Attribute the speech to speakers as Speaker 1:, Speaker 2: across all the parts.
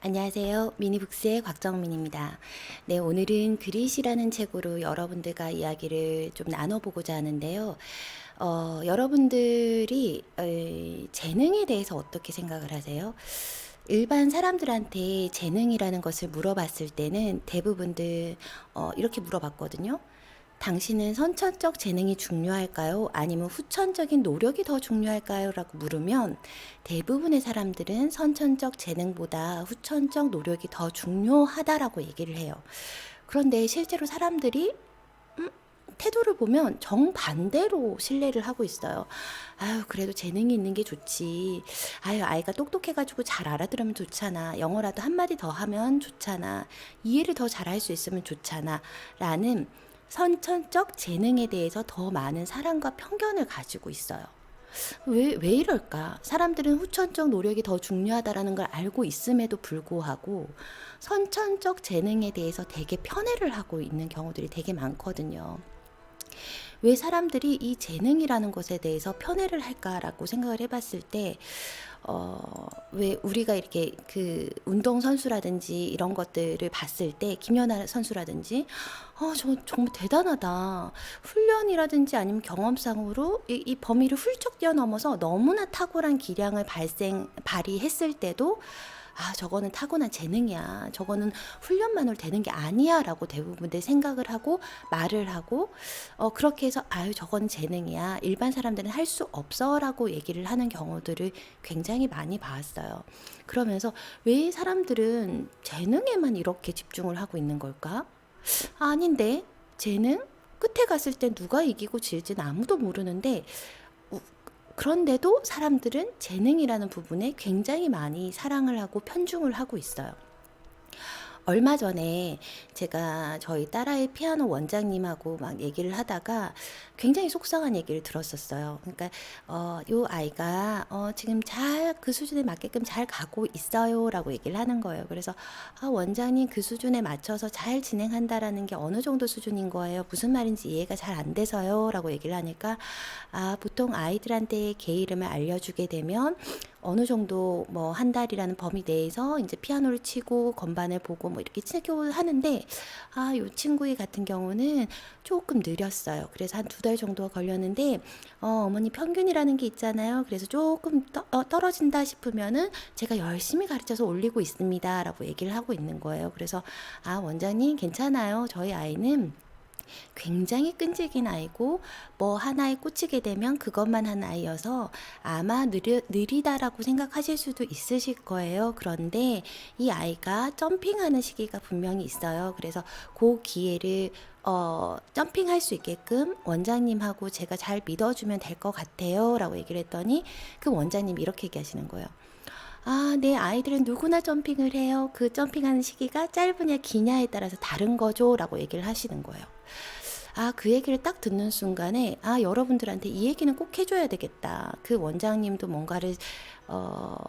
Speaker 1: 안녕하세요. 미니북스의 곽정민입니다. 네, 오늘은 그릿이라는 책으로 여러분들과 이야기를 좀 나눠보고자 하는데요. 여러분들이 재능에 대해서 어떻게 생각을 하세요? 일반 사람들한테 재능이라는 것을 물어봤을 때는 대부분들 이렇게 물어봤거든요. 당신은 선천적 재능이 중요할까요? 아니면 후천적인 노력이 더 중요할까요? 라고 물으면 대부분의 사람들은 선천적 재능보다 후천적 노력이 더 중요하다라고 얘기를 해요. 그런데 실제로 사람들이 태도를 보면 정반대로 신뢰를 하고 있어요. 아유, 그래도 재능이 있는 게 좋지. 아유, 아이가 똑똑해가지고 잘 알아들으면 좋잖아. 영어라도 한마디 더 하면 좋잖아. 이해를 더 잘할 수 있으면 좋잖아. 라는 선천적 재능에 대해서 더 많은 사랑과 편견을 가지고 있어요. 왜 이럴까? 사람들은 후천적 노력이 더 중요하다라는 걸 알고 있음에도 불구하고 선천적 재능에 대해서 되게 편애를 하고 있는 경우들이 되게 많거든요. 왜 사람들이 이 재능이라는 것에 대해서 편애를 할까라고 생각을 해봤을 때, 왜 우리가 이렇게 그 운동선수라든지 이런 것들을 봤을 때, 김연아 선수라든지, 저 정말 대단하다. 훈련이라든지 아니면 경험상으로 이 범위를 훌쩍 뛰어넘어서 너무나 탁월한 기량을 발휘했을 때도 저거는 타고난 재능이야. 저거는 훈련만으로 되는 게 아니야. 라고 대부분들 생각을 하고 말을 하고, 그렇게 해서, 저건 재능이야. 일반 사람들은 할 수 없어. 라고 얘기를 하는 경우들을 굉장히 많이 봤어요. 그러면서 왜 사람들은 재능에만 이렇게 집중을 하고 있는 걸까? 아닌데, 재능? 끝에 갔을 땐 누가 이기고 질지는 아무도 모르는데, 그런데도 사람들은 재능이라는 부분에 굉장히 많이 사랑을 하고 편중을 하고 있어요. 얼마 전에 제가 저희 딸아이 피아노 원장님하고 막 얘기를 하다가 굉장히 속상한 얘기를 들었었어요. 그러니까 요 아이가 지금 잘 그 수준에 맞게끔 잘 가고 있어요라고 얘기를 하는 거예요. 그래서 원장님 그 수준에 맞춰서 잘 진행한다라는 게 어느 정도 수준인 거예요? 무슨 말인지 이해가 잘 안 돼서요라고 얘기를 하니까 보통 아이들한테 개 이름을 알려주게 되면 어느 정도 뭐 한 달이라는 범위 내에서 이제 피아노를 치고 건반을 보고 뭐 이렇게 치고 하는데 요 친구의 같은 경우는 조금 느렸어요. 그래서 한 2달 정도가 걸렸는데 어머니 평균이라는 게 있잖아요. 그래서 조금 떨어진다 싶으면은 제가 열심히 가르쳐서 올리고 있습니다라고 얘기를 하고 있는 거예요. 그래서 원장님 괜찮아요. 저희 아이는 굉장히 끈질긴 아이고 뭐 하나에 꽂히게 되면 그것만 한 아이여서 아마 느리다라고 생각하실 수도 있으실 거예요. 그런데 이 아이가 점핑하는 시기가 분명히 있어요. 그래서 그 기회를 점핑할 수 있게끔 원장님하고 제가 잘 믿어주면 될 것 같아요. 라고 얘기를 했더니 그 원장님이 이렇게 얘기하시는 거예요. 네, 아이들은 누구나 점핑을 해요. 그 점핑하는 시기가 짧으냐 기냐에 따라서 다른 거죠. 라고 얘기를 하시는 거예요. 그 얘기를 딱 듣는 순간에, 여러분들한테 이 얘기는 꼭 해줘야 되겠다. 그 원장님도 뭔가를,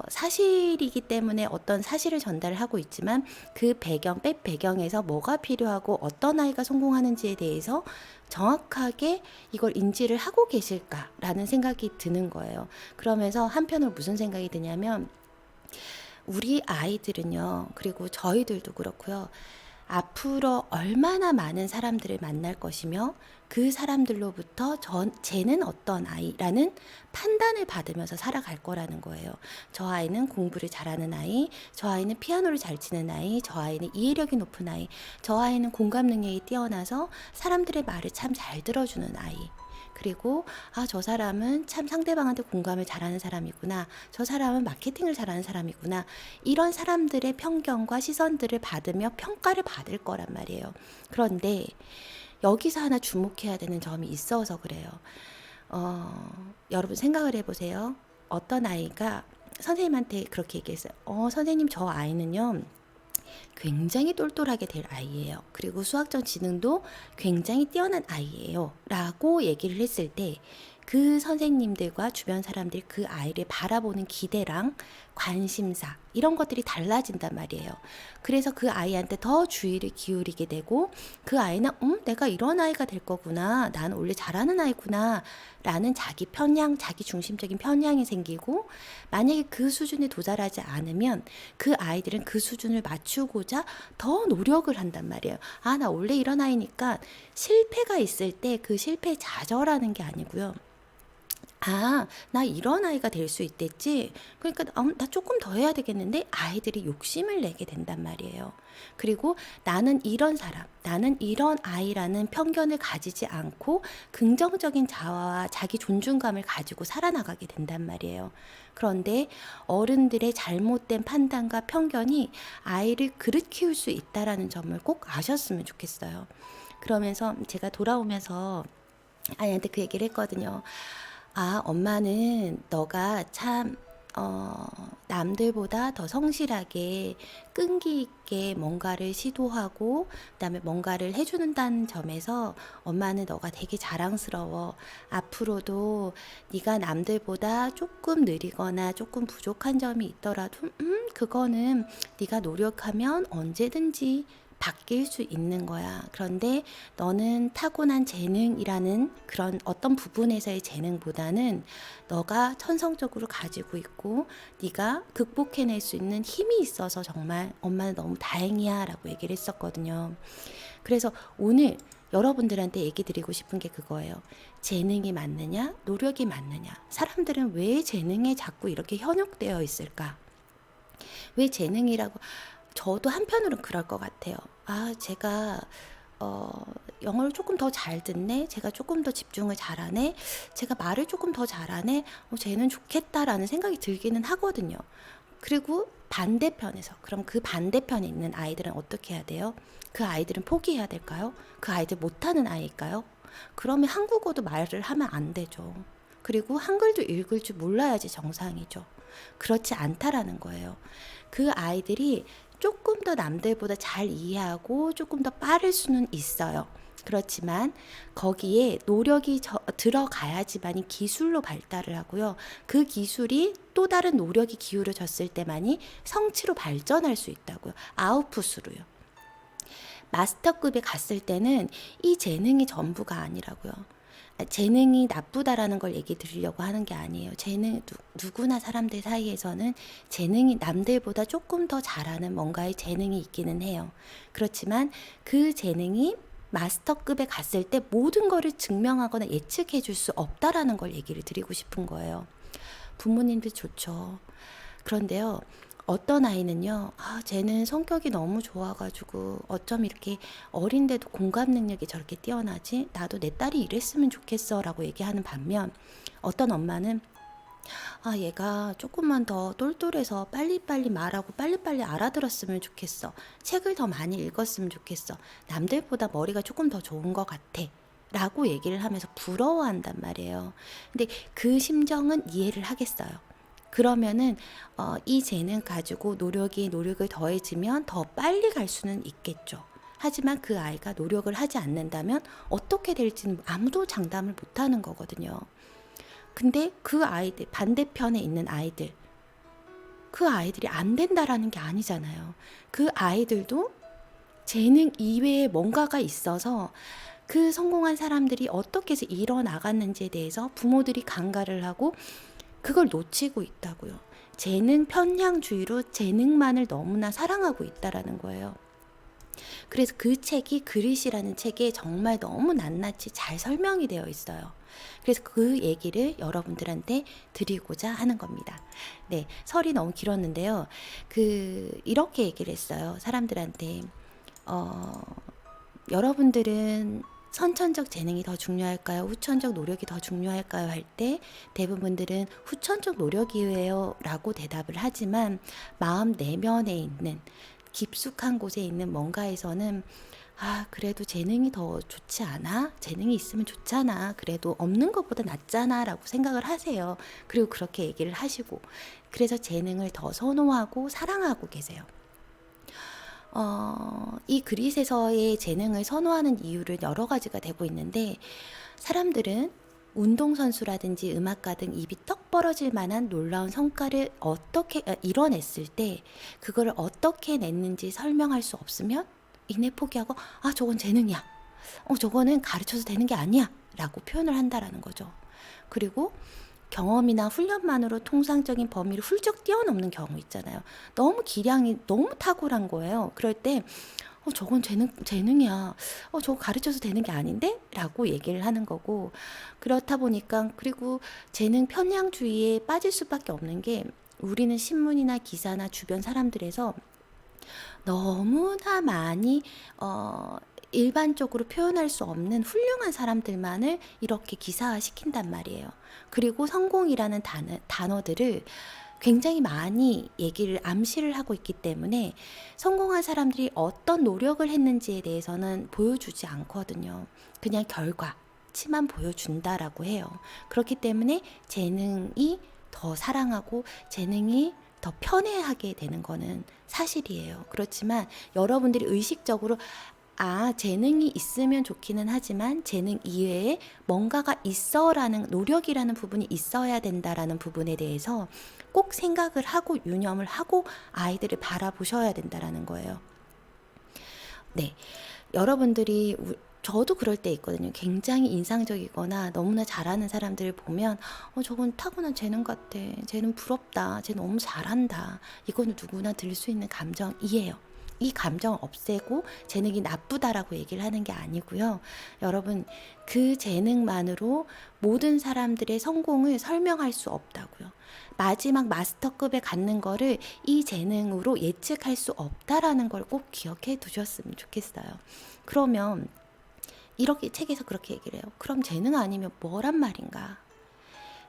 Speaker 1: 사실이기 때문에 어떤 사실을 전달을 하고 있지만 그 배경에서 뭐가 필요하고 어떤 아이가 성공하는지에 대해서 정확하게 이걸 인지를 하고 계실까라는 생각이 드는 거예요. 그러면서 한편으로 무슨 생각이 드냐면, 우리 아이들은요, 그리고 저희들도 그렇고요. 앞으로 얼마나 많은 사람들을 만날 것이며 그 사람들로부터 쟤는 어떤 아이라는 판단을 받으면서 살아갈 거라는 거예요. 저 아이는 공부를 잘하는 아이, 저 아이는 피아노를 잘 치는 아이, 저 아이는 이해력이 높은 아이, 저 아이는 공감 능력이 뛰어나서 사람들의 말을 참 잘 들어주는 아이. 그리고 저 사람은 참 상대방한테 공감을 잘하는 사람이구나. 저 사람은 마케팅을 잘하는 사람이구나. 이런 사람들의 편견과 시선들을 받으며 평가를 받을 거란 말이에요. 그런데 여기서 하나 주목해야 되는 점이 있어서 그래요. 여러분 생각을 해보세요. 어떤 아이가 선생님한테 그렇게 얘기했어요. 선생님 저 아이는요. 굉장히 똘똘하게 될 아이예요. 그리고 수학적 지능도 굉장히 뛰어난 아이예요. 라고 얘기를 했을 때 그 선생님들과 주변 사람들이 그 아이를 바라보는 기대랑 관심사 이런 것들이 달라진단 말이에요. 그래서 그 아이한테 더 주의를 기울이게 되고 그 아이는 내가 이런 아이가 될 거구나. 나는 원래 잘하는 아이구나. 라는 자기 편향, 자기 중심적인 편향이 생기고 만약에 그 수준에 도달하지 않으면 그 아이들은 그 수준을 맞추고자 더 노력을 한단 말이에요. 나 원래 이런 아이니까 실패가 있을 때 그 실패에 좌절하는 게 아니고요. 나 이런 아이가 될 수 있댔지. 그러니까 나 조금 더 해야 되겠는데 아이들이 욕심을 내게 된단 말이에요. 그리고 나는 이런 사람, 나는 이런 아이라는 편견을 가지지 않고 긍정적인 자아와 자기 존중감을 가지고 살아나가게 된단 말이에요. 그런데 어른들의 잘못된 판단과 편견이 아이를 그릇 키울 수 있다라는 점을 꼭 아셨으면 좋겠어요. 그러면서 제가 돌아오면서 아이한테 그 얘기를 했거든요. 엄마는 너가 참, 남들보다 더 성실하게 끈기 있게 뭔가를 시도하고, 그다음에 뭔가를 해주는다는 점에서 엄마는 너가 되게 자랑스러워. 앞으로도 네가 남들보다 조금 느리거나 조금 부족한 점이 있더라도, 그거는 네가 노력하면 언제든지 바뀔 수 있는 거야. 그런데 너는 타고난 재능이라는 그런 어떤 부분에서의 재능보다는 너가 천성적으로 가지고 있고 네가 극복해낼 수 있는 힘이 있어서 정말 엄마는 너무 다행이야 라고 얘기를 했었거든요. 그래서 오늘 여러분들한테 얘기 드리고 싶은 게 그거예요. 재능이 맞느냐, 노력이 맞느냐. 사람들은 왜 재능에 자꾸 이렇게 현혹되어 있을까? 왜 재능이라고 저도 한편으로는 그럴 것 같아요. 제가 영어를 조금 더 잘 듣네. 제가 조금 더 집중을 잘하네. 제가 말을 조금 더 잘하네. 쟤는 좋겠다라는 생각이 들기는 하거든요. 그리고 반대편에서 그럼 그 반대편에 있는 아이들은 어떻게 해야 돼요? 그 아이들은 포기해야 될까요? 그 아이들 못하는 아이일까요? 그러면 한국어도 말을 하면 안 되죠. 그리고 한글도 읽을 줄 몰라야지 정상이죠. 그렇지 않다라는 거예요. 그 아이들이 조금 더 남들보다 잘 이해하고 조금 더 빠를 수는 있어요. 그렇지만 거기에 노력이 들어가야지만이 기술로 발달을 하고요. 그 기술이 또 다른 노력이 기울어졌을 때만이 성취로 발전할 수 있다고요. 아웃풋으로요. 마스터급에 갔을 때는 이 재능이 전부가 아니라고요. 재능이 나쁘다라는 걸 얘기 드리려고 하는 게 아니에요. 누구나 사람들 사이에서는 재능이 남들보다 조금 더 잘하는 뭔가의 재능이 있기는 해요. 그렇지만 그 재능이 마스터급에 갔을 때 모든 거를 증명하거나 예측해 줄 수 없다라는 걸 얘기를 드리고 싶은 거예요. 부모님들 좋죠. 그런데요. 어떤 아이는요, 쟤는 성격이 너무 좋아가지고 어쩜 이렇게 어린데도 공감 능력이 저렇게 뛰어나지? 나도 내 딸이 이랬으면 좋겠어 라고 얘기하는 반면 어떤 엄마는 얘가 조금만 더 똘똘해서 빨리빨리 말하고 빨리빨리 알아들었으면 좋겠어. 책을 더 많이 읽었으면 좋겠어. 남들보다 머리가 조금 더 좋은 것 같아. 라고 얘기를 하면서 부러워한단 말이에요. 근데 그 심정은 이해를 하겠어요. 그러면은 이 재능 가지고 노력을 더해지면 더 빨리 갈 수는 있겠죠. 하지만 그 아이가 노력을 하지 않는다면 어떻게 될지는 아무도 장담을 못하는 거거든요. 근데 그 아이들, 반대편에 있는 아이들, 그 아이들이 안 된다라는 게 아니잖아요. 그 아이들도 재능 이외에 뭔가가 있어서 그 성공한 사람들이 어떻게 해서 일어나갔는지에 대해서 부모들이 간과를 하고 그걸 놓치고 있다고요. 재능 편향주의로 재능만을 너무나 사랑하고 있다라는 거예요. 그래서 그 책이 그릿이라는 책에 정말 너무 낱낱이 잘 설명이 되어 있어요. 그래서 그 얘기를 여러분들한테 드리고자 하는 겁니다. 네, 설이 너무 길었는데요. 이렇게 얘기를 했어요. 사람들한테 여러분들은 선천적 재능이 더 중요할까요? 후천적 노력이 더 중요할까요? 할 때 대부분들은 후천적 노력이에요 라고 대답을 하지만 마음 내면에 있는 깊숙한 곳에 있는 뭔가에서는 그래도 재능이 더 좋지 않아? 재능이 있으면 좋잖아. 그래도 없는 것보다 낫잖아 라고 생각을 하세요. 그리고 그렇게 얘기를 하시고 그래서 재능을 더 선호하고 사랑하고 계세요. 이 그릿에서의 재능을 선호하는 이유를 여러 가지가 되고 있는데 사람들은 운동선수라든지 음악가 등 입이 떡 벌어질 만한 놀라운 성과를 어떻게 이뤄냈을 때 그거를 어떻게 냈는지 설명할 수 없으면 이내 포기하고 저건 재능이야. 저거는 가르쳐서 되는 게 아니야. 라고 표현을 한다라는 거죠. 그리고 경험이나 훈련만으로 통상적인 범위를 훌쩍 뛰어넘는 경우 있잖아요. 너무 기량이 너무 탁월한 거예요. 그럴 때 저건 재능이야. 저거 가르쳐서 되는 게 아닌데? 라고 얘기를 하는 거고, 그렇다 보니까, 그리고 재능 편향주의에 빠질 수밖에 없는 게, 우리는 신문이나 기사나 주변 사람들에서 너무나 많이, 일반적으로 표현할 수 없는 훌륭한 사람들만을 이렇게 기사화 시킨단 말이에요. 그리고 성공이라는 단어들을 굉장히 많이 얘기를 암시를 하고 있기 때문에 성공한 사람들이 어떤 노력을 했는지에 대해서는 보여주지 않거든요. 그냥 결과치만 보여준다라고 해요. 그렇기 때문에 재능이 더 사랑하고 재능이 더 편애하게 되는 거는 사실이에요. 그렇지만 여러분들이 의식적으로 재능이 있으면 좋기는 하지만 재능 이외에 뭔가가 있어라는 노력이라는 부분이 있어야 된다라는 부분에 대해서 꼭 생각을 하고 유념을 하고 아이들을 바라보셔야 된다라는 거예요. 네, 여러분들이 저도 그럴 때 있거든요. 굉장히 인상적이거나 너무나 잘하는 사람들을 보면 저건 타고난 재능 같아. 쟤는 부럽다. 쟤 너무 잘한다. 이거는 누구나 들을 수 있는 감정이에요. 이 감정을 없애고 재능이 나쁘다라고 얘기를 하는 게 아니고요. 여러분, 그 재능만으로 모든 사람들의 성공을 설명할 수 없다고요. 마지막 마스터급에 갖는 거를 이 재능으로 예측할 수 없다라는 걸 꼭 기억해 두셨으면 좋겠어요. 그러면 이렇게 책에서 그렇게 얘기를 해요. 그럼 재능 아니면 뭐란 말인가?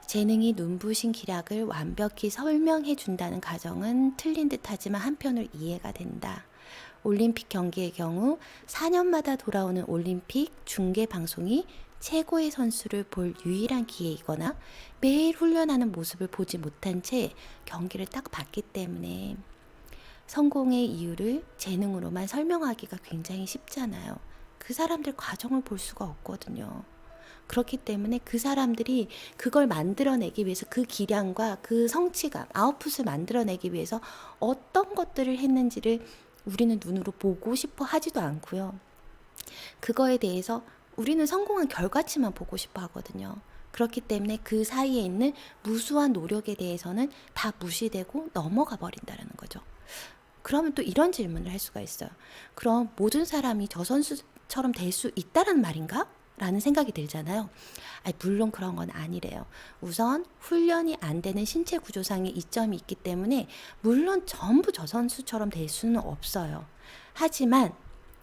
Speaker 1: 재능이 눈부신 기량을 완벽히 설명해 준다는 가정은 틀린 듯하지만 한편으로 이해가 된다. 올림픽 경기의 경우 4년마다 돌아오는 올림픽 중계 방송이 최고의 선수를 볼 유일한 기회이거나 매일 훈련하는 모습을 보지 못한 채 경기를 딱 봤기 때문에 성공의 이유를 재능으로만 설명하기가 굉장히 쉽잖아요. 그 사람들 과정을 볼 수가 없거든요. 그렇기 때문에 그 사람들이 그걸 만들어내기 위해서 그 기량과 그 성취감, 아웃풋을 만들어내기 위해서 어떤 것들을 했는지를 우리는 눈으로 보고 싶어 하지도 않고요. 그거에 대해서 우리는 성공한 결과치만 보고 싶어 하거든요. 그렇기 때문에 그 사이에 있는 무수한 노력에 대해서는 다 무시되고 넘어가 버린다는 거죠. 그러면 또 이런 질문을 할 수가 있어요. 그럼 모든 사람이 저 선수처럼 될 수 있다는 말인가? 라는 생각이 들잖아요. 물론 그런 건 아니래요. 우선 훈련이 안 되는 신체 구조상의 이점이 있기 때문에 물론 전부 저 선수처럼 될 수는 없어요. 하지만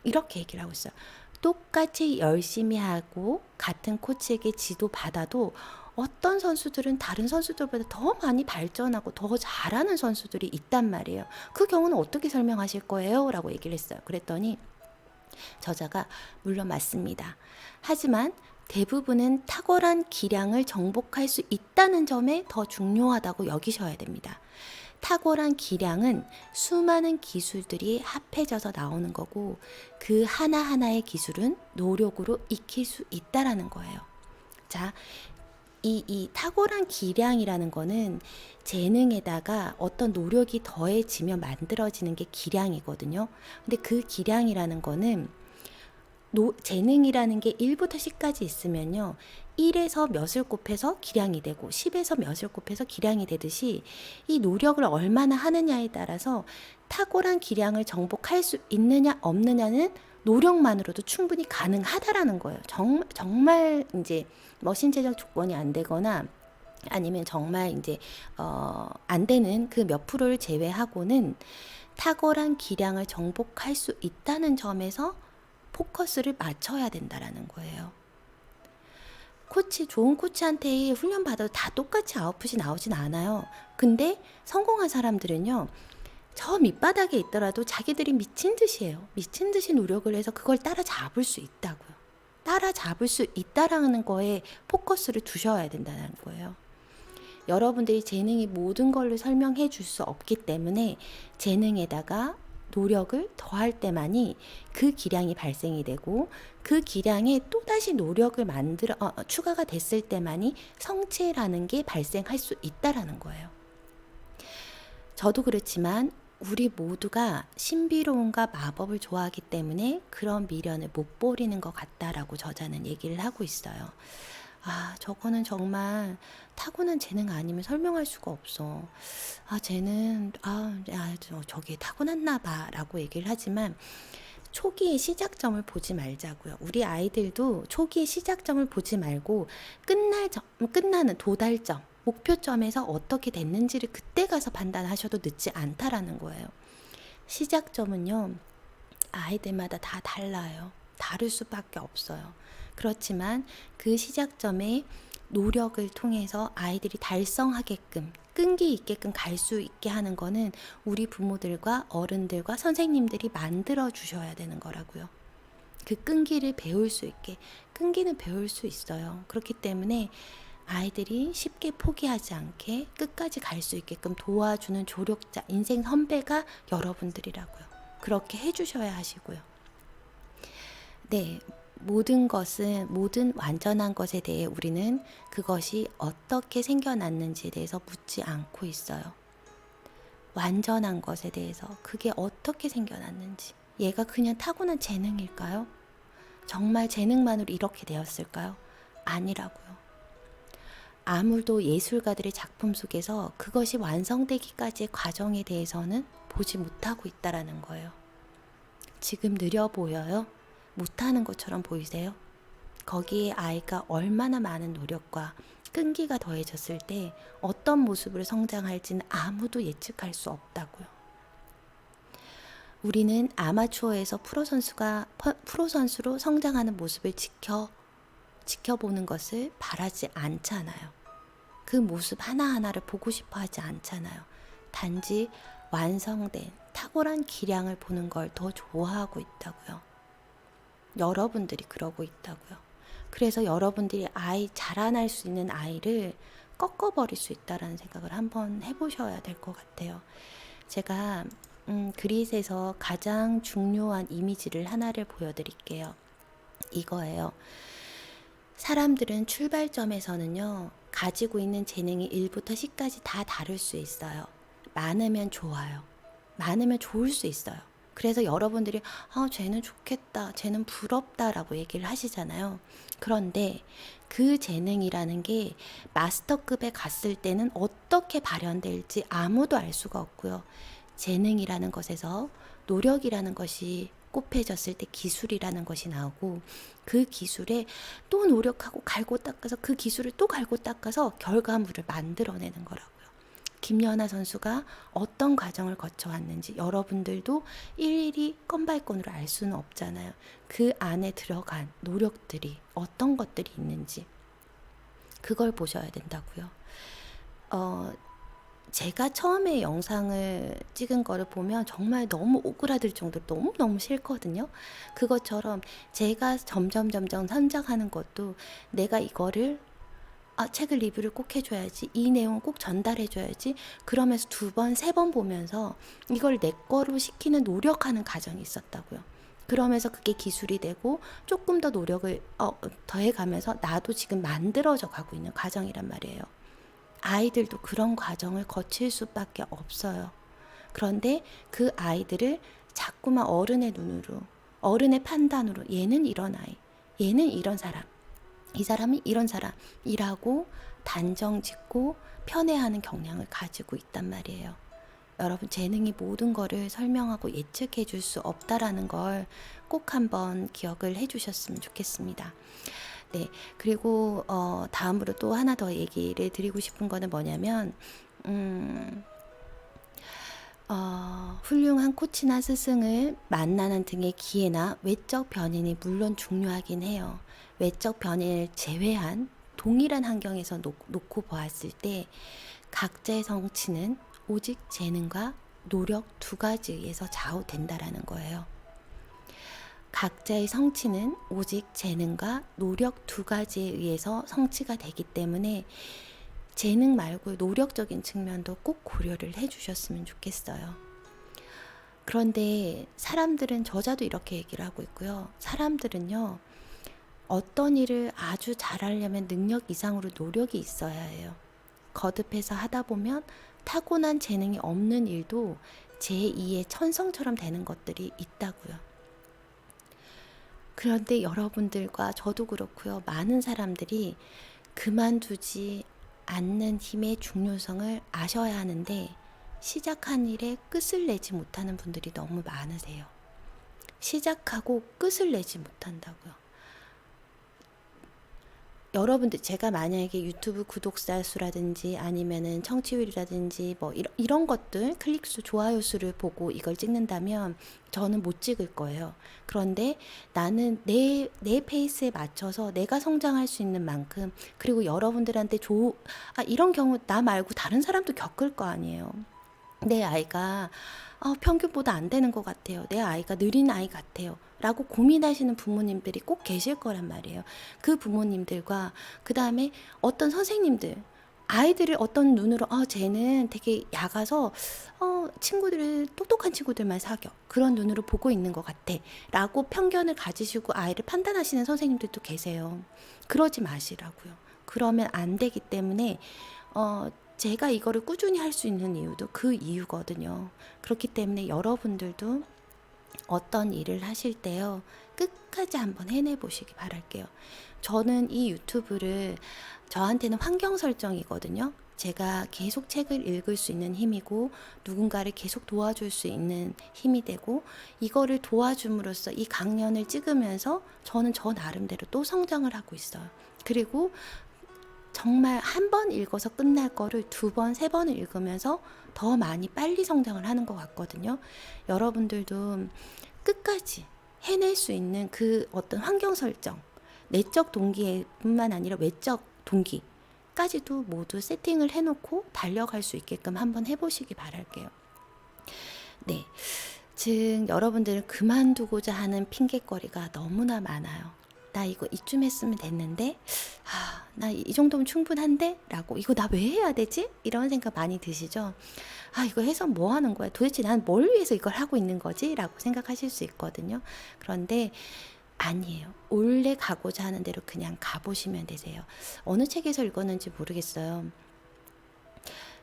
Speaker 1: 이렇게 얘기를 하고 있어요. 똑같이 열심히 하고 같은 코치에게 지도받아도 어떤 선수들은 다른 선수들보다 더 많이 발전하고 더 잘하는 선수들이 있단 말이에요. 그 경우는 어떻게 설명하실 거예요? 라고 얘기를 했어요. 그랬더니 저자가 물론 맞습니다. 하지만 대부분은 탁월한 기량을 정복할 수 있다는 점에 더 중요하다고 여기셔야 됩니다. 탁월한 기량은 수많은 기술들이 합해져서 나오는 거고 그 하나하나의 기술은 노력으로 익힐 수 있다라는 거예요. 자, 이 탁월한 기량이라는 거는 재능에다가 어떤 노력이 더해지면 만들어지는 게 기량이거든요. 근데 그 기량이라는 거는 재능이라는 게 1부터 10까지 있으면요. 1에서 몇을 곱해서 기량이 되고 10에서 몇을 곱해서 기량이 되듯이 이 노력을 얼마나 하느냐에 따라서 탁월한 기량을 정복할 수 있느냐 없느냐는 노력만으로도 충분히 가능하다라는 거예요. 정말 이제 신체적 조건이 안 되거나 아니면 정말 이제 안 되는 그 몇 프로를 제외하고는 탁월한 기량을 정복할 수 있다는 점에서 포커스를 맞춰야 된다라는 거예요. 좋은 코치한테 훈련 받아도 다 똑같이 아웃풋이 나오진 않아요. 근데 성공한 사람들은요, 저 밑바닥에 있더라도 자기들이 미친 듯이 해요. 미친 듯이 노력을 해서 그걸 따라잡을 수 있다고요. 따라잡을 수 있다라는 거에 포커스를 두셔야 된다는 거예요. 여러분들이 재능이 모든 걸로 설명해 줄 수 없기 때문에 재능에다가 노력을 더할 때만이 그 기량이 발생이 되고, 그 기량에 또다시 노력을 추가가 됐을 때만이 성취라는 게 발생할 수 있다라는 거예요. 저도 그렇지만 우리 모두가 신비로움과 마법을 좋아하기 때문에 그런 미련을 못 버리는 것 같다라고 저자는 얘기를 하고 있어요. 저거는 정말 타고난 재능 아니면 설명할 수가 없어. 쟤는, 저게 타고났나 봐 라고 얘기를 하지만, 초기의 시작점을 보지 말자고요. 우리 아이들도 초기의 시작점을 보지 말고 끝나는 도달점, 목표점에서 어떻게 됐는지를 그때 가서 판단하셔도 늦지 않다라는 거예요. 시작점은요, 아이들마다 다 달라요. 다를 수밖에 없어요. 그렇지만 그 시작점에 노력을 통해서 아이들이 달성하게끔, 끈기 있게끔 갈 수 있게 하는 거는 우리 부모들과 어른들과 선생님들이 만들어 주셔야 되는 거라고요. 그 끈기를 배울 수 있게, 끈기는 배울 수 있어요. 그렇기 때문에 아이들이 쉽게 포기하지 않게 끝까지 갈 수 있게끔 도와주는 조력자, 인생 선배가 여러분들이라고요. 그렇게 해주셔야 하시고요. 네, 모든 완전한 것에 대해 우리는 그것이 어떻게 생겨났는지에 대해서 묻지 않고 있어요. 완전한 것에 대해서 그게 어떻게 생겨났는지, 얘가 그냥 타고난 재능일까요? 정말 재능만으로 이렇게 되었을까요? 아니라고요. 아무도 예술가들의 작품 속에서 그것이 완성되기까지의 과정에 대해서는 보지 못하고 있다라는 거예요. 지금 느려 보여요? 못하는 것처럼 보이세요? 거기에 아이가 얼마나 많은 노력과 끈기가 더해졌을 때 어떤 모습으로 성장할지는 아무도 예측할 수 없다고요. 우리는 아마추어에서 프로 선수로 성장하는 모습을 지켜보는 것을 바라지 않잖아요. 그 모습 하나하나를 보고 싶어 하지 않잖아요. 단지 완성된 탁월한 기량을 보는 걸 더 좋아하고 있다고요. 여러분들이 그러고 있다고요. 그래서 여러분들이 자라날 수 있는 아이를 꺾어버릴 수 있다라는 생각을 한번 해보셔야 될 것 같아요. 제가 그릿에서 가장 중요한 이미지를 하나를 보여드릴게요. 이거예요. 사람들은 출발점에서는요, 가지고 있는 재능이 1부터 10까지 다 다를 수 있어요. 많으면 좋아요. 많으면 좋을 수 있어요. 그래서 여러분들이 쟤는 좋겠다, 쟤는 부럽다 라고 얘기를 하시잖아요. 그런데 그 재능이라는 게 마스터급에 갔을 때는 어떻게 발현될지 아무도 알 수가 없고요. 재능이라는 것에서 노력이라는 것이 곱해졌을 때 기술이라는 것이 나오고, 그 기술에 또 노력하고 갈고 닦아서 그 기술을 또 갈고 닦아서 결과물을 만들어내는 거라고요. 김연아 선수가 어떤 과정을 거쳐왔는지 여러분들도 일일이 건발건으로 알 수는 없잖아요. 그 안에 들어간 노력들이 어떤 것들이 있는지 그걸 보셔야 된다고요. 제가 처음에 영상을 찍은 거를 보면 정말 너무 오그라들 정도로 너무너무 싫거든요. 그것처럼 제가 점점 성장하는 것도 내가 이거를 책을 리뷰를 꼭 해줘야지, 이 내용 꼭 전달해줘야지, 그러면서 2번, 3번 보면서 이걸 내 거로 시키는 노력하는 과정이 있었다고요. 그러면서 그게 기술이 되고 조금 더 노력을 더해가면서 나도 지금 만들어져 가고 있는 과정이란 말이에요. 아이들도 그런 과정을 거칠 수밖에 없어요. 그런데 그 아이들을 자꾸만 어른의 눈으로, 어른의 판단으로 얘는 이런 아이, 얘는 이런 사람, 이 사람이 이런 사람이라고 단정 짓고 편애하는 경향을 가지고 있단 말이에요. 여러분, 재능이 모든 거를 설명하고 예측해 줄 수 없다라는 걸 꼭 한번 기억을 해 주셨으면 좋겠습니다. 네, 그리고 다음으로 또 하나 더 얘기를 드리고 싶은 거는 뭐냐면, 훌륭한 코치나 스승을 만나는 등의 기회나 외적 변인이 물론 중요하긴 해요. 외적 변인을 제외한 동일한 환경에서 놓고 보았을 때 각자의 성취는 오직 재능과 노력 2가지에서 좌우된다라는 거예요. 각자의 성취는 오직 재능과 노력 2가지에 의해서 성취가 되기 때문에 재능 말고 노력적인 측면도 꼭 고려를 해주셨으면 좋겠어요. 그런데 사람들은, 저자도 이렇게 얘기를 하고 있고요. 사람들은요, 어떤 일을 아주 잘하려면 능력 이상으로 노력이 있어야 해요. 거듭해서 하다 보면 타고난 재능이 없는 일도 제2의 천성처럼 되는 것들이 있다고요. 그런데 여러분들과 저도 그렇고요. 많은 사람들이 그만두지 않는 힘의 중요성을 아셔야 하는데 시작한 일에 끝을 내지 못하는 분들이 너무 많으세요. 시작하고 끝을 내지 못한다고요. 여러분들, 제가 만약에 유튜브 구독자 수라든지 아니면은 청취율이라든지 뭐 이런 것들, 클릭수, 좋아요 수를 보고 이걸 찍는다면 저는 못 찍을 거예요. 그런데 나는 내 페이스에 맞춰서 내가 성장할 수 있는 만큼, 그리고 여러분들한테 이런 경우 나 말고 다른 사람도 겪을 거 아니에요. 내 아이가 평균보다 안 되는 것 같아요. 내 아이가 느린 아이 같아요. 라고 고민하시는 부모님들이 꼭 계실 거란 말이에요. 그 부모님들과 그 다음에 어떤 선생님들, 아이들을 어떤 눈으로 쟤는 되게 약아서 친구들을 똑똑한 친구들만 사겨. 그런 눈으로 보고 있는 것 같아. 라고 편견을 가지시고 아이를 판단하시는 선생님들도 계세요. 그러지 마시라고요. 그러면 안 되기 때문에 제가 이거를 꾸준히 할 수 있는 이유도 그 이유거든요. 그렇기 때문에 여러분들도 어떤 일을 하실 때요, 끝까지 한번 해내 보시기 바랄게요. 저는 이 유튜브를, 저한테는 환경 설정이거든요. 제가 계속 책을 읽을 수 있는 힘이고, 누군가를 계속 도와줄 수 있는 힘이 되고, 이거를 도와줌으로써 이 강연을 찍으면서 저는 저 나름대로 또 성장을 하고 있어요. 그리고 정말 한 번 읽어서 끝날 거를 2번, 3번을 읽으면서 더 많이 빨리 성장을 하는 것 같거든요. 여러분들도 끝까지 해낼 수 있는 그 어떤 환경 설정, 내적 동기뿐만 아니라 외적 동기까지도 모두 세팅을 해놓고 달려갈 수 있게끔 한번 해보시기 바랄게요. 네, 즉 여러분들은 그만두고자 하는 핑계거리가 너무나 많아요. 나 이거 이쯤 했으면 됐는데, 나 이 정도면 충분한데? 라고, 이거 나 왜 해야 되지? 이런 생각 많이 드시죠? 이거 해서 뭐 하는 거야? 도대체 난 뭘 위해서 이걸 하고 있는 거지? 라고 생각하실 수 있거든요. 그런데 아니에요. 원래 가고자 하는 대로 그냥 가보시면 되세요. 어느 책에서 읽었는지 모르겠어요.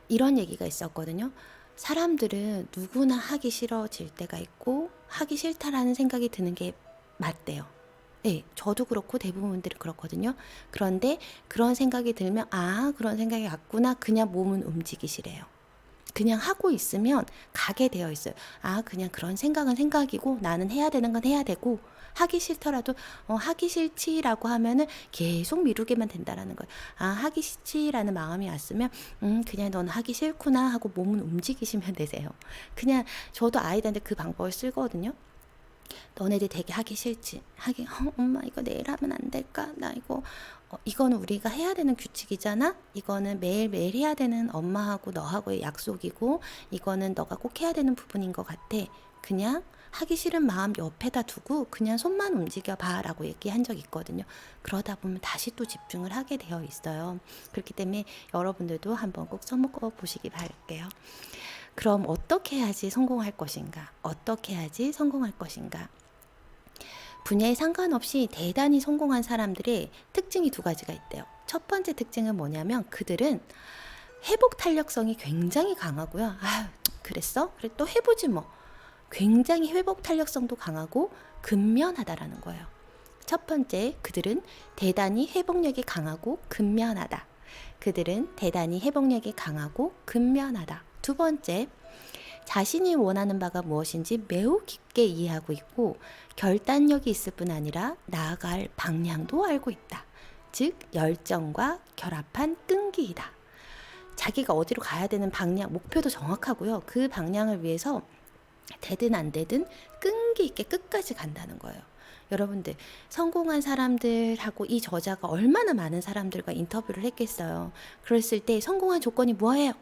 Speaker 1: 이런 얘기가 있었거든요. 사람들은 누구나 하기 싫어질 때가 있고 하기 싫다라는 생각이 드는 게 맞대요. 네, 저도 그렇고 대부분들이 그렇거든요. 그런데 그런 생각이 들면 그런 생각이 왔구나. 그냥 몸은 움직이시래요. 그냥 하고 있으면 가게 되어 있어요. 그냥 그런 생각은 생각이고 나는 해야 되는 건 해야 되고, 하기 싫더라도 하기 싫지라고 하면은 계속 미루게만 된다라는 거예요. 하기 싫지라는 마음이 왔으면 그냥 넌 하기 싫구나 하고 몸은 움직이시면 되세요. 그냥 저도 아이들한테 그 방법을 쓰거든요. 너네들 되게 하기 싫지? 엄마 이거 내일 하면 안 될까? 나 이거 이거는 우리가 해야 되는 규칙이잖아? 이거는 매일매일 해야 되는 엄마하고 너하고의 약속이고, 이거는 너가 꼭 해야 되는 부분인 것 같아. 그냥 하기 싫은 마음 옆에다 두고 그냥 손만 움직여 봐 라고 얘기한 적 있거든요. 그러다 보면 다시 또 집중을 하게 되어 있어요. 그렇기 때문에 여러분들도 한번 꼭 써먹어 보시기 바랄게요. 그럼 어떻게 해야지 성공할 것인가? 어떻게 해야지 성공할 것인가? 분야에 상관없이 대단히 성공한 사람들의 특징이 2가지가 있대요. 첫 번째 특징은 뭐냐면 그들은 회복 탄력성이 굉장히 강하고요. 그랬어? 그래 또 해보지 뭐. 굉장히 회복 탄력성도 강하고 근면하다라는 거예요. 첫 번째, 그들은 대단히 회복력이 강하고 근면하다. 그들은 대단히 회복력이 강하고 근면하다. 2번째, 자신이 원하는 바가 무엇인지 매우 깊게 이해하고 있고 결단력이 있을 뿐 아니라 나아갈 방향도 알고 있다. 즉 열정과 결합한 끈기이다. 자기가 어디로 가야 되는 방향, 목표도 정확하고요. 그 방향을 위해서 되든 안 되든 끈기 있게 끝까지 간다는 거예요. 여러분들, 성공한 사람들하고 이 저자가 얼마나 많은 사람들과 인터뷰를 했겠어요. 그랬을 때 성공한 조건이 뭐예요?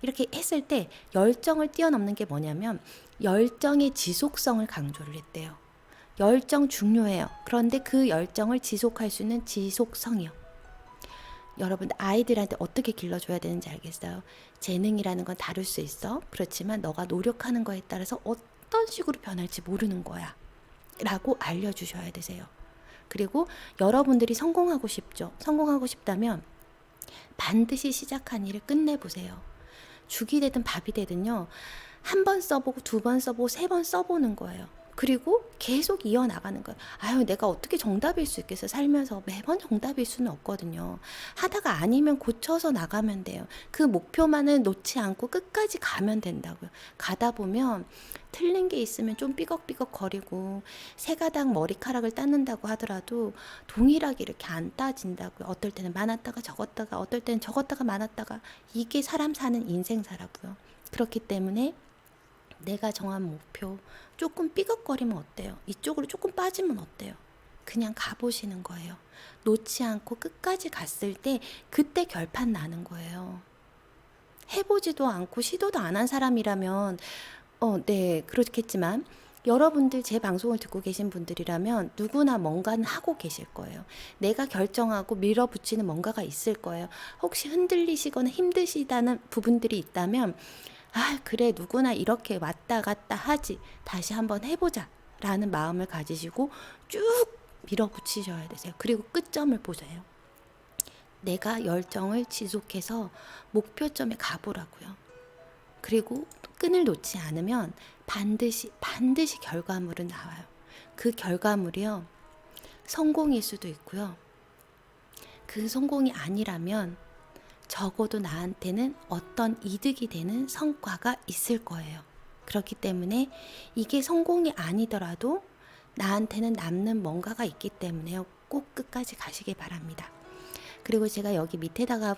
Speaker 1: 이렇게 했을 때 열정을 뛰어넘는 게 뭐냐면 열정의 지속성을 강조를 했대요. 열정 중요해요. 그런데 그 열정을 지속할 수 있는 지속성이요. 여러분, 아이들한테 어떻게 길러줘야 되는지 알겠어요? 재능이라는 건 다룰 수 있어. 그렇지만 너가 노력하는 거에 따라서 어떤 식으로 변할지 모르는 거야 라고 알려주셔야 되세요. 그리고 여러분들이 성공하고 싶죠. 성공하고 싶다면 반드시 시작한 일을 끝내보세요. 죽이 되든 밥이 되든요. 한 번 써보고 두 번 써보고 세 번 써보는 거예요. 그리고 계속 이어나가는 거예요. 아유, 내가 어떻게 정답일 수 있겠어. 살면서 매번 정답일 수는 없거든요. 하다가 아니면 고쳐서 나가면 돼요. 그 목표만은 놓지 않고 끝까지 가면 된다고요. 가다 보면 틀린 게 있으면 좀 삐걱삐걱 거리고 세 가닥 머리카락을 닦는다고 하더라도 동일하게 이렇게 안 따진다고요. 어떨 때는 많았다가 적었다가 어떨 때는 적었다가 많았다가 이게 사람 사는 인생사라고요. 그렇기 때문에 내가 정한 목표 조금 삐걱거리면 어때요? 이쪽으로 조금 빠지면 어때요? 그냥 가보시는 거예요. 놓지 않고 끝까지 갔을 때 그때 결판 나는 거예요. 해보지도 않고 시도도 안 한 사람이라면 네, 그렇겠지만 여러분들 제 방송을 듣고 계신 분들이라면 누구나 뭔가는 하고 계실 거예요. 내가 결정하고 밀어붙이는 뭔가가 있을 거예요. 혹시 흔들리시거나 힘드시다는 부분들이 있다면 아, 그래, 누구나 이렇게 왔다 갔다 하지. 다시 한번 해보자. 라는 마음을 가지시고 쭉 밀어붙이셔야 되세요. 그리고 끝점을 보세요. 내가 열정을 지속해서 목표점에 가보라고요. 그리고 끈을 놓지 않으면 반드시 결과물은 나와요. 그 결과물이요. 성공일 수도 있고요. 그 성공이 아니라면 적어도 나한테는 어떤 이득이 되는 성과가 있을 거예요. 그렇기 때문에 이게 성공이 아니더라도 나한테는 남는 뭔가가 있기 때문에요. 꼭 끝까지 가시길 바랍니다. 그리고 제가 여기 밑에다가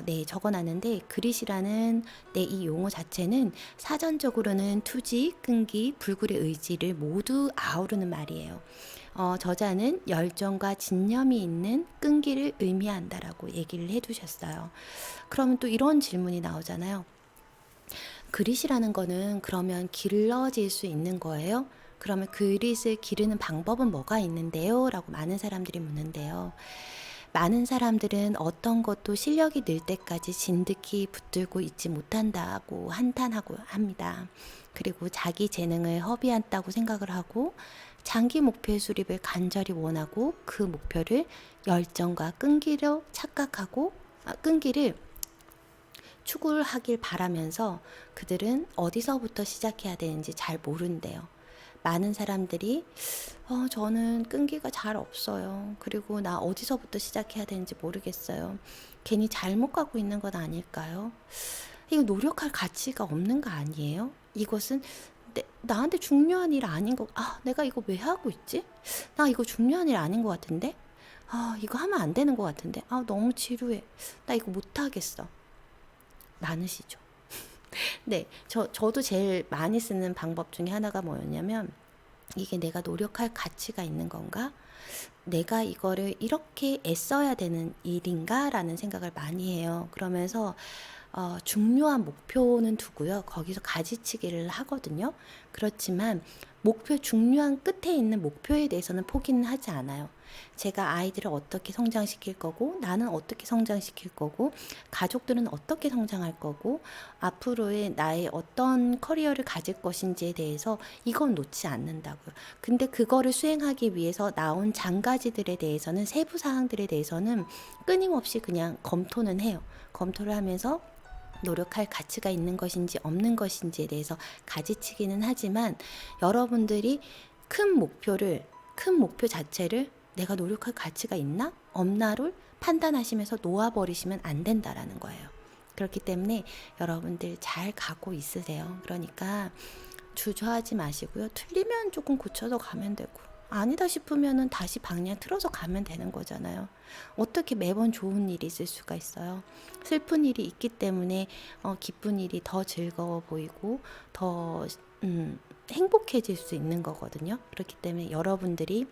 Speaker 1: 네, 적어놨는데 그릿이라는 네, 이 용어 자체는 사전적으로는 투지, 끈기, 불굴의 의지를 모두 아우르는 말이에요. 저자는 열정과 진념이 있는 끈기를 의미한다라고 얘기를 해두셨어요. 그러면 또 이런 질문이 나오잖아요. 그릿이라는 거는 그러면 길러질 수 있는 거예요? 그러면 그릿을 기르는 방법은 뭐가 있는데요? 라고 많은 사람들이 묻는데요. 많은 사람들은 어떤 것도 실력이 늘 때까지 진득히 붙들고 있지 못한다고 한탄하고 합니다. 그리고 자기 재능을 허비한다고 생각을 하고 장기 목표의 수립을 간절히 원하고 그 목표를 열정과 끈기로 착각하고 끈기를 추구하길 바라면서 그들은 어디서부터 시작해야 되는지 잘 모른대요. 많은 사람들이 저는 끈기가 잘 없어요. 그리고 나 어디서부터 시작해야 되는지 모르겠어요. 괜히 잘못 가고 있는 건 아닐까요? 이거 노력할 가치가 없는 거 아니에요? 이것은 나한테 중요한 일 아닌 거, 내가 이거 왜 하고 있지? 나 이거 중요한 일 아닌 것 같은데? 이거 하면 안 되는 것 같은데? 너무 지루해. 나 이거 못 하겠어. 많으시죠? 네, 저도 제일 많이 쓰는 방법 중에 하나가 뭐였냐면, 이게 내가 노력할 가치가 있는 건가? 내가 이거를 이렇게 애써야 되는 일인가? 라는 생각을 많이 해요. 그러면서 중요한 목표는 두고요. 거기서 가지치기를 하거든요. 그렇지만 중요한 끝에 있는 목표에 대해서는 포기는 하지 않아요. 제가 아이들을 어떻게 성장시킬 거고, 나는 어떻게 성장시킬 거고, 가족들은 어떻게 성장할 거고, 앞으로의 나의 어떤 커리어를 가질 것인지에 대해서 이건 놓지 않는다고요. 근데 그거를 수행하기 위해서 나온 장가지들에 대해서는, 세부 사항들에 대해서는 끊임없이 그냥 검토는 해요. 검토를 하면서 노력할 가치가 있는 것인지 없는 것인지에 대해서 가지치기는 하지만 여러분들이 큰 목표 자체를 내가 노력할 가치가 있나 없나를 판단하시면서 놓아버리시면 안 된다라는 거예요. 그렇기 때문에 여러분들 잘 가고 있으세요. 그러니까 주저하지 마시고요. 틀리면 조금 고쳐서 가면 되고 아니다 싶으면은 다시 방향 틀어서 가면 되는 거잖아요. 어떻게 매번 좋은 일이 있을 수가 있어요. 슬픈 일이 있기 때문에 기쁜 일이 더 즐거워 보이고 더 행복해질 수 있는 거거든요. 그렇기 때문에 여러분들이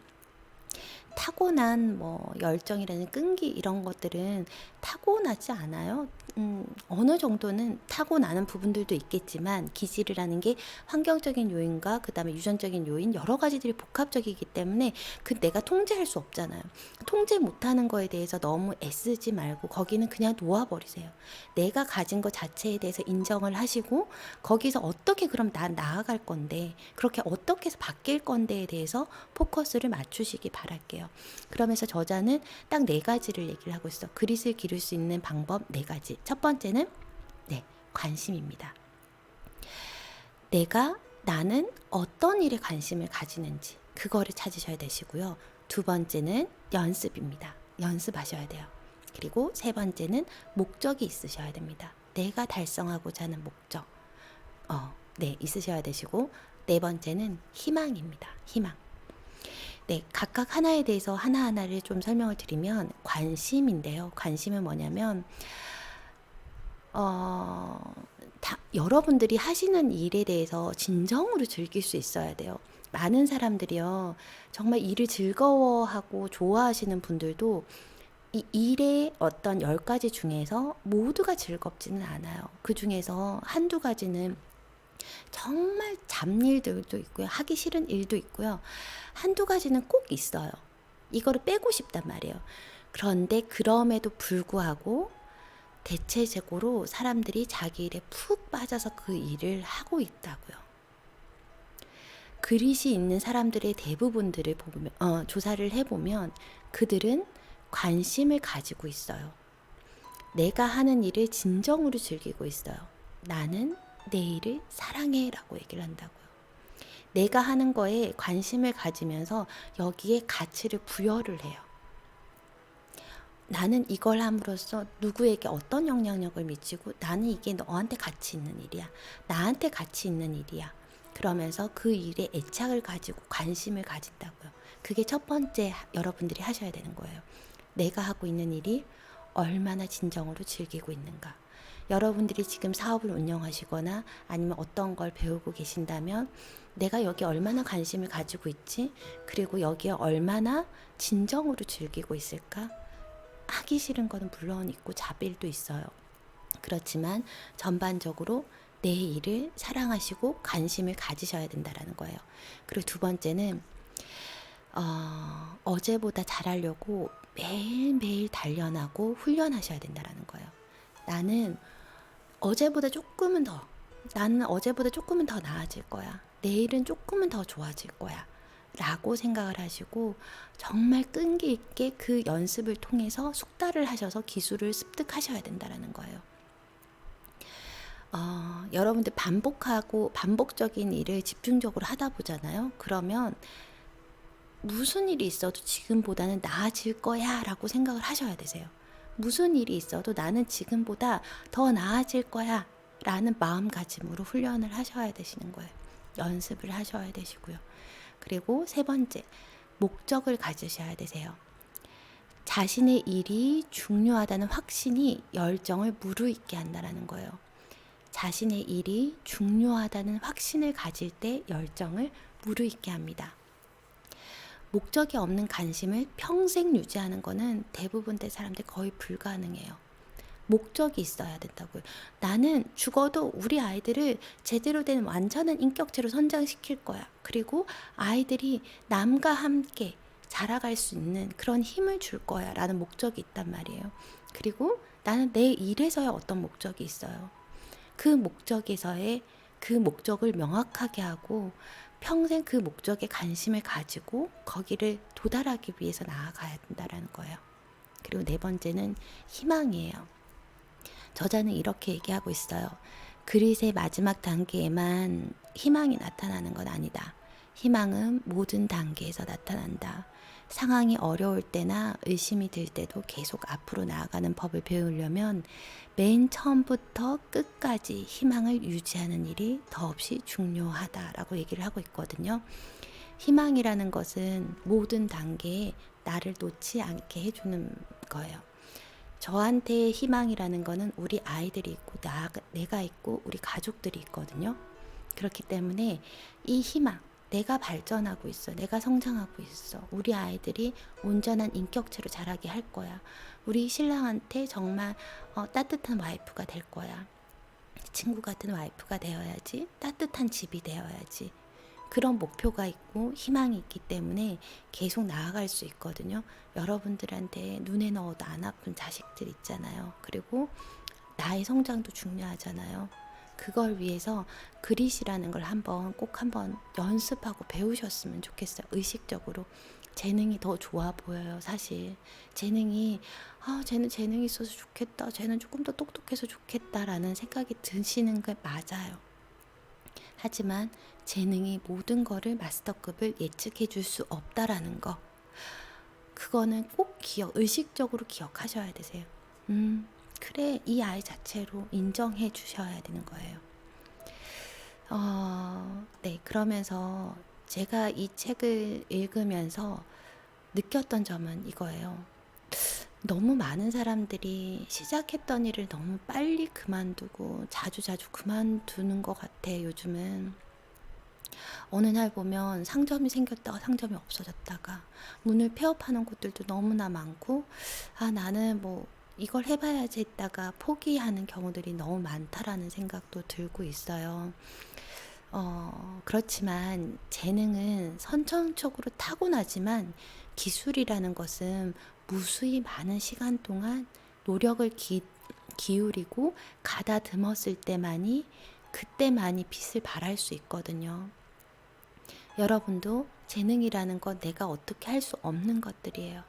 Speaker 1: 타고난 뭐 열정이라는 끈기 이런 것들은 타고나지 않아요. 어느 정도는 타고나는 부분들도 있겠지만 기질이라는 게 환경적인 요인과 그다음에 유전적인 요인 여러 가지들이 복합적이기 때문에 그 내가 통제할 수 없잖아요. 통제 못하는 거에 대해서 너무 애쓰지 말고 거기는 그냥 놓아버리세요. 내가 가진 것 자체에 대해서 인정을 하시고 거기서 어떻게 그럼 난 나아갈 건데 그렇게 어떻게 해서 바뀔 건데에 대해서 포커스를 맞추시기 바랄게요. 그러면서 저자는 딱 네 가지를 얘기를 하고 있어. 그릿을 기를 수 있는 방법 네 가지. 첫 번째는 관심입니다. 나는 어떤 일에 관심을 가지는지 그거를 찾으셔야 되시고요. 두 번째는 연습입니다. 연습하셔야 돼요. 그리고 세 번째는 목적이 있으셔야 됩니다. 내가 달성하고자 하는 목적. 있으셔야 되시고 네 번째는 희망입니다. 희망. 각각 하나에 대해서 하나하나를 좀 설명을 드리면 관심인데요. 관심은 뭐냐면 여러분들이 하시는 일에 대해서 진정으로 즐길 수 있어야 돼요. 많은 사람들이요. 정말 일을 즐거워하고 좋아하시는 분들도 이 일의 어떤 10가지 중에서 모두가 즐겁지는 않아요. 그 중에서 한두 가지는 정말 잡일들도 있고요. 하기 싫은 일도 있고요. 한두 가지는 꼭 있어요. 이거를 빼고 싶단 말이에요. 그런데 그럼에도 불구하고 대체적으로 사람들이 자기 일에 푹 빠져서 그 일을 하고 있다고요. 그릿이 있는 사람들의 대부분들을 보면, 조사를 해보면 그들은 관심을 가지고 있어요. 내가 하는 일을 진정으로 즐기고 있어요. 나는 내 일을 사랑해 라고 얘기를 한다고요. 내가 하는 거에 관심을 가지면서 여기에 가치를 부여를 해요. 나는 이걸 함으로써 누구에게 어떤 영향력을 미치고 나는 이게 너한테 가치 있는 일이야. 나한테 가치 있는 일이야. 그러면서 그 일에 애착을 가지고 관심을 가진다고요. 그게 첫 번째 여러분들이 하셔야 되는 거예요. 내가 하고 있는 일이 얼마나 진정으로 즐기고 있는가. 여러분들이 지금 사업을 운영하시거나 아니면 어떤 걸 배우고 계신다면 내가 여기 얼마나 관심을 가지고 있지? 그리고 여기에 얼마나 진정으로 즐기고 있을까? 하기 싫은 거는 물론 있고 잡일도 있어요. 그렇지만 전반적으로 내 일을 사랑하시고 관심을 가지셔야 된다는 거예요. 그리고 두 번째는 어제보다 잘하려고 매일매일 단련하고 훈련하셔야 된다는 거예요. 나는 어제보다 조금은 더 나아질 거야. 내일은 조금은 더 좋아질 거야. 라고 생각을 하시고 정말 끈기 있게 그 연습을 통해서 숙달을 하셔서 기술을 습득하셔야 된다는 거예요. 여러분들 반복적인 일을 집중적으로 하다 보잖아요. 그러면 무슨 일이 있어도 지금보다는 나아질 거야 라고 생각을 하셔야 되세요. 무슨 일이 있어도 나는 지금보다 더 나아질 거야 라는 마음가짐으로 훈련을 하셔야 되시는 거예요. 연습을 하셔야 되시고요. 그리고 세 번째, 목적을 가지셔야 되세요. 자신의 일이 중요하다는 확신이 열정을 무르익게 한다는 거예요. 자신의 일이 중요하다는 확신을 가질 때 열정을 무르익게 합니다. 목적이 없는 관심을 평생 유지하는 거는 대부분의 사람들 거의 불가능해요. 목적이 있어야 된다고요. 나는 죽어도 우리 아이들을 제대로 된 완전한 인격체로 성장시킬 거야. 그리고 아이들이 남과 함께 자라갈 수 있는 그런 힘을 줄 거야 라는 목적이 있단 말이에요. 그리고 나는 내 일에서의 어떤 목적이 있어요. 그 목적에서의 그 목적을 명확하게 하고 평생 그 목적에 관심을 가지고 거기를 도달하기 위해서 나아가야 된다는 거예요. 그리고 네 번째는 희망이에요. 저자는 이렇게 얘기하고 있어요. 그릿의 마지막 단계에만 희망이 나타나는 건 아니다. 희망은 모든 단계에서 나타난다. 상황이 어려울 때나 의심이 들 때도 계속 앞으로 나아가는 법을 배우려면 맨 처음부터 끝까지 희망을 유지하는 일이 더없이 중요하다라고 얘기를 하고 있거든요. 희망이라는 것은 모든 단계에 나를 놓지 않게 해주는 거예요. 저한테 희망이라는 거는 우리 아이들이 있고 내가 있고 우리 가족들이 있거든요. 그렇기 때문에 이 희망, 내가 발전하고 있어. 내가 성장하고 있어. 우리 아이들이 온전한 인격체로 자라게 할 거야. 우리 신랑한테 정말 따뜻한 와이프가 될 거야. 친구 같은 와이프가 되어야지. 따뜻한 집이 되어야지. 그런 목표가 있고 희망이 있기 때문에 계속 나아갈 수 있거든요. 여러분들한테 눈에 넣어도 안 아픈 자식들 있잖아요. 그리고 나의 성장도 중요하잖아요. 그걸 위해서 그릿이라는 걸 꼭 한번 연습하고 배우셨으면 좋겠어요. 의식적으로. 재능이 더 좋아 보여요, 사실. 쟤는 재능이 있어서 좋겠다. 쟤는 조금 더 똑똑해서 좋겠다라는 생각이 드시는 게 맞아요. 하지만 재능이 모든 거를 마스터급을 예측해 줄 수 없다라는 거. 그거는 꼭 의식적으로 기억하셔야 되세요. 그래, 이 아이 자체로 인정해 주셔야 되는 거예요. 네, 그러면서 제가 이 책을 읽으면서 느꼈던 점은 이거예요. 너무 많은 사람들이 시작했던 일을 너무 빨리 그만두고 자주 그만두는 것 같아, 요즘은. 어느 날 보면 상점이 생겼다가 상점이 없어졌다가 문을 폐업하는 곳들도 너무나 많고, 나는 뭐 이걸 해봐야지 했다가 포기하는 경우들이 너무 많다라는 생각도 들고 있어요. 그렇지만 재능은 선천적으로 타고나지만 기술이라는 것은 무수히 많은 시간 동안 노력을 기울이고 가다듬었을 때만이 그때만이 빛을 발할 수 있거든요. 여러분도 재능이라는 건 내가 어떻게 할 수 없는 것들이에요.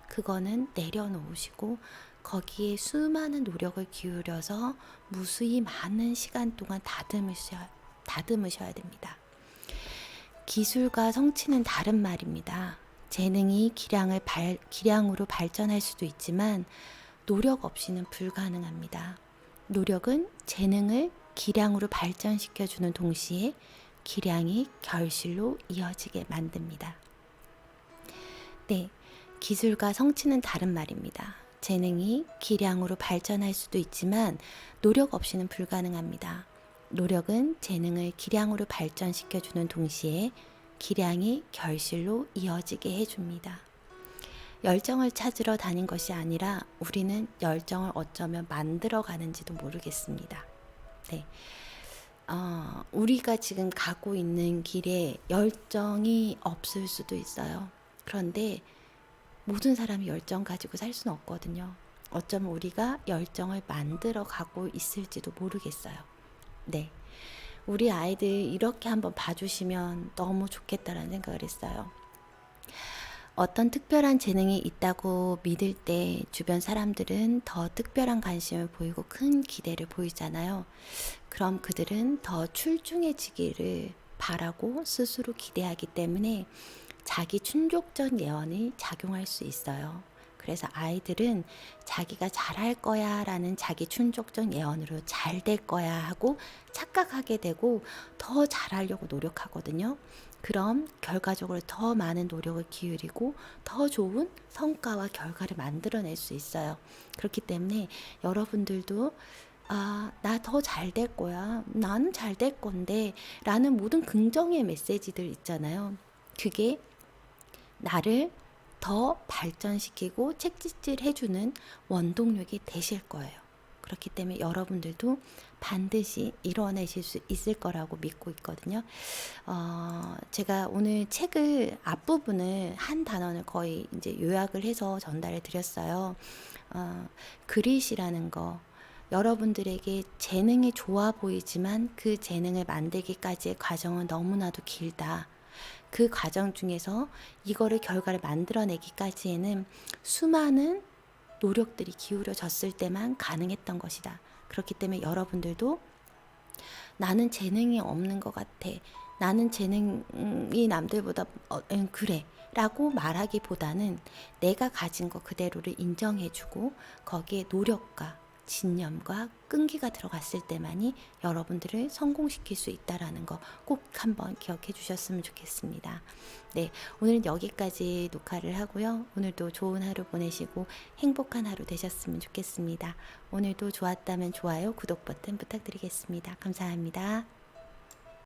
Speaker 1: 그거는 내려놓으시고 거기에 수많은 노력을 기울여서 무수히 많은 시간 동안 다듬으셔야 됩니다. 기술과 성취는 다른 말입니다. 재능이 기량으로 발전할 수도 있지만 노력 없이는 불가능합니다. 노력은 재능을 기량으로 발전시켜주는 동시에 기량이 결실로 이어지게 만듭니다. 네, 기술과 성취는 다른 말입니다. 재능이 기량으로 발전할 수도 있지만 노력 없이는 불가능합니다. 노력은 재능을 기량으로 발전시켜주는 동시에 기량이 결실로 이어지게 해줍니다. 열정을 찾으러 다닌 것이 아니라 우리는 열정을 어쩌면 만들어 가는지도 모르겠습니다. 네. 우리가 지금 가고 있는 길에 열정이 없을 수도 있어요. 그런데 모든 사람이 열정 가지고 살 수는 없거든요. 어쩌면 우리가 열정을 만들어 가고 있을지도 모르겠어요. 네. 우리 아이들 이렇게 한번 봐주시면 너무 좋겠다라는 생각을 했어요. 어떤 특별한 재능이 있다고 믿을 때 주변 사람들은 더 특별한 관심을 보이고 큰 기대를 보이잖아요. 그럼 그들은 더 출중해지기를 바라고 스스로 기대하기 때문에 자기 충족적 예언이 작용할 수 있어요. 그래서 아이들은 자기가 잘할 거야 라는 자기 충족적 예언으로 잘 될 거야 하고 착각하게 되고 더 잘하려고 노력하거든요. 그럼 결과적으로 더 많은 노력을 기울이고 더 좋은 성과와 결과를 만들어낼 수 있어요. 그렇기 때문에 여러분들도 나 더 잘 될 거야. 나는 잘 될 건데 라는 모든 긍정의 메시지들 있잖아요. 그게 나를 더 발전시키고 책짓질 해주는 원동력이 되실 거예요. 그렇기 때문에 여러분들도 반드시 이뤄내실 수 있을 거라고 믿고 있거든요. 제가 오늘 책을 앞부분을 한 단원을 거의 이제 요약을 해서 전달해 드렸어요. 그릿이라는 거. 여러분들에게 재능이 좋아 보이지만 그 재능을 만들기까지의 과정은 너무나도 길다. 그 과정 중에서 이거를 결과를 만들어내기까지에는 수많은 노력들이 기울여졌을 때만 가능했던 것이다. 그렇기 때문에 여러분들도 나는 재능이 없는 것 같아. 나는 재능이 남들보다 그래 라고 말하기보다는 내가 가진 것 그대로를 인정해주고 거기에 노력과 진념과 끈기가 들어갔을 때만이 여러분들을 성공시킬 수 있다라는 거 꼭 한번 기억해 주셨으면 좋겠습니다. 네, 오늘은 여기까지 녹화를 하고요. 오늘도 좋은 하루 보내시고 행복한 하루 되셨으면 좋겠습니다. 오늘도 좋았다면 좋아요, 구독 버튼 부탁드리겠습니다. 감사합니다.